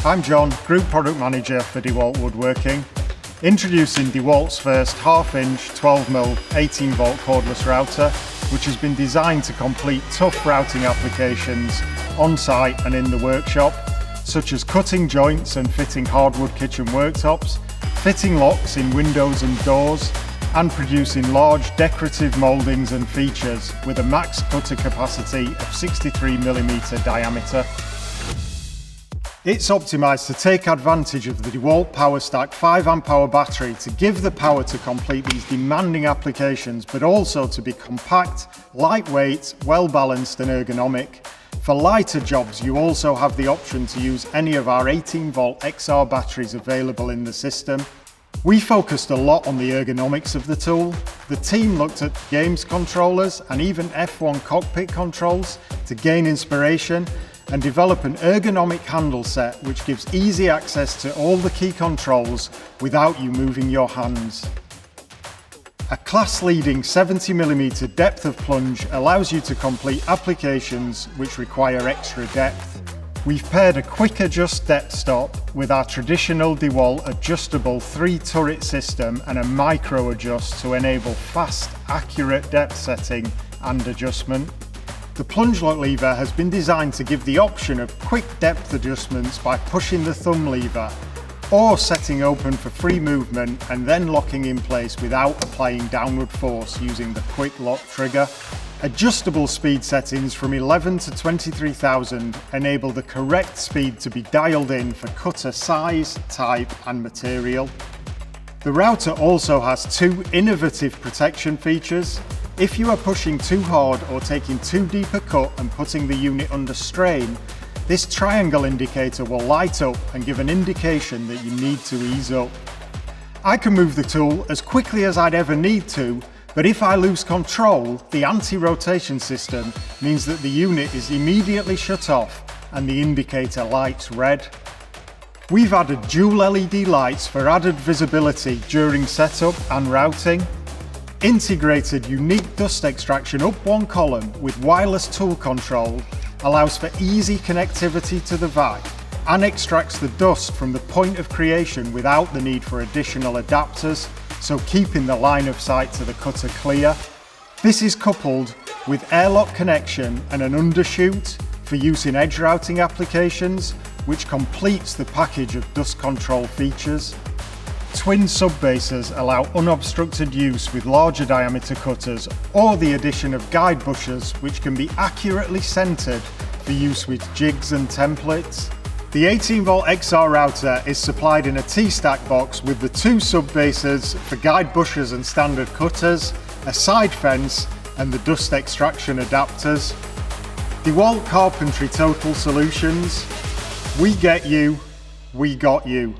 I'm John, Group Product Manager for Dewalt Woodworking. Introducing Dewalt's first half-inch 12mm 18V cordless router, which has been designed to complete tough routing applications on-site and in the workshop, such as cutting joints and fitting hardwood kitchen worktops, fitting locks in windows and doors, and producing large decorative mouldings and features with a max cutter capacity of 63mm diameter. It's optimised to take advantage of the Dewalt PowerStack 5Ah battery to give the power to complete these demanding applications, but also to be compact, lightweight, well-balanced and ergonomic. For lighter jobs, you also have the option to use any of our 18V XR batteries available in the system. We focused a lot on the ergonomics of the tool. The team looked at games controllers and even F1 cockpit controls to gain inspiration and develop an ergonomic handle set which gives easy access to all the key controls without you moving your hands. A class-leading 70mm depth of plunge allows you to complete applications which require extra depth. We've paired a quick adjust depth stop with our traditional Dewalt adjustable 3-turret system and a micro adjust to enable fast, accurate depth setting and adjustment. The plunge lock lever has been designed to give the option of quick depth adjustments by pushing the thumb lever or setting open for free movement and then locking in place without applying downward force using the quick lock trigger. Adjustable speed settings from 11 to 23,000 enable the correct speed to be dialed in for cutter size, type and material. The router also has two innovative protection features. If you are pushing too hard or taking too deep a cut and putting the unit under strain, this triangle indicator will light up and give an indication that you need to ease up. I can move the tool as quickly as I'd ever need to, but if I lose control, the anti-rotation system means that the unit is immediately shut off and the indicator lights red. We've added dual LED lights for added visibility during setup and routing. Integrated unique dust extraction up one column with wireless tool control allows for easy connectivity to the vac and extracts the dust from the point of creation without the need for additional adapters, so keeping the line of sight to the cutter clear. This is coupled with airlock connection and an undershoot for use in edge routing applications, which completes the package of dust control features. Twin sub-bases allow unobstructed use with larger diameter cutters or the addition of guide bushes which can be accurately centered for use with jigs and templates. The 18V XR router is supplied in a T-stack box with the two sub-bases for guide bushes and standard cutters, a side fence and the dust extraction adapters. Dewalt Carpentry Total Solutions. We get you, we got you.